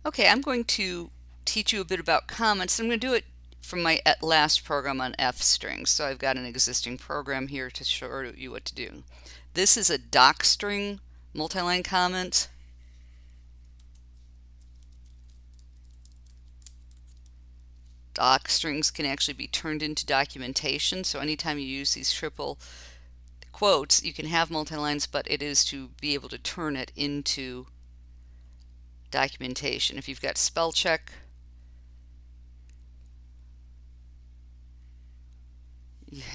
Okay, I'm going to teach you a bit about comments. I'm going to do it from my last program on F strings. So I've got an existing program here to show you what to do. This is a docstring multi-line comment. Docstrings can actually be turned into documentation. So anytime you use these triple quotes, you can have multi-lines, but it is to be able to turn it into documentation. If you've got spell check,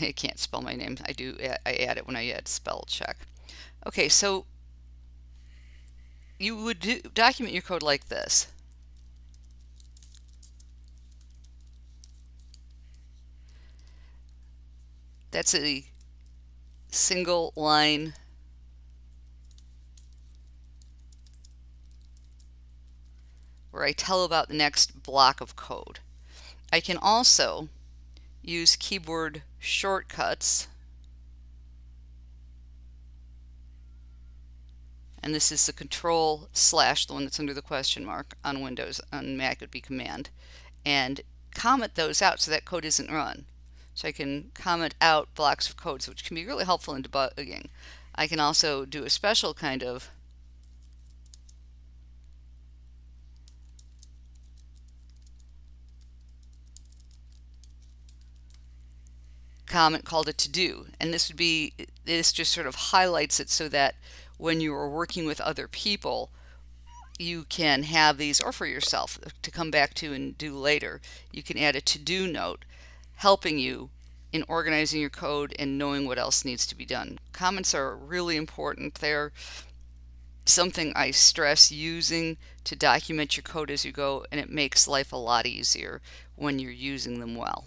I can't spell my name. I add it when I add spell check. Okay, so you would document your code like this. That's a single line where I tell about the next block of code. I can also use keyboard shortcuts, and this is the control slash, the one that's under the question mark on Windows. On Mac it would be command, and comment those out so that code isn't run. So I can comment out blocks of codes, which can be really helpful in debugging. I can also do a special kind of comment called a to-do, and this just sort of highlights it so that when you are working with other people, you can have these, or for yourself to come back to and do later, you can add a to-do note helping you in organizing your code and knowing what else needs to be done. Comments are really important. They're something I stress using to document your code as you go, and it makes life a lot easier when you're using them well.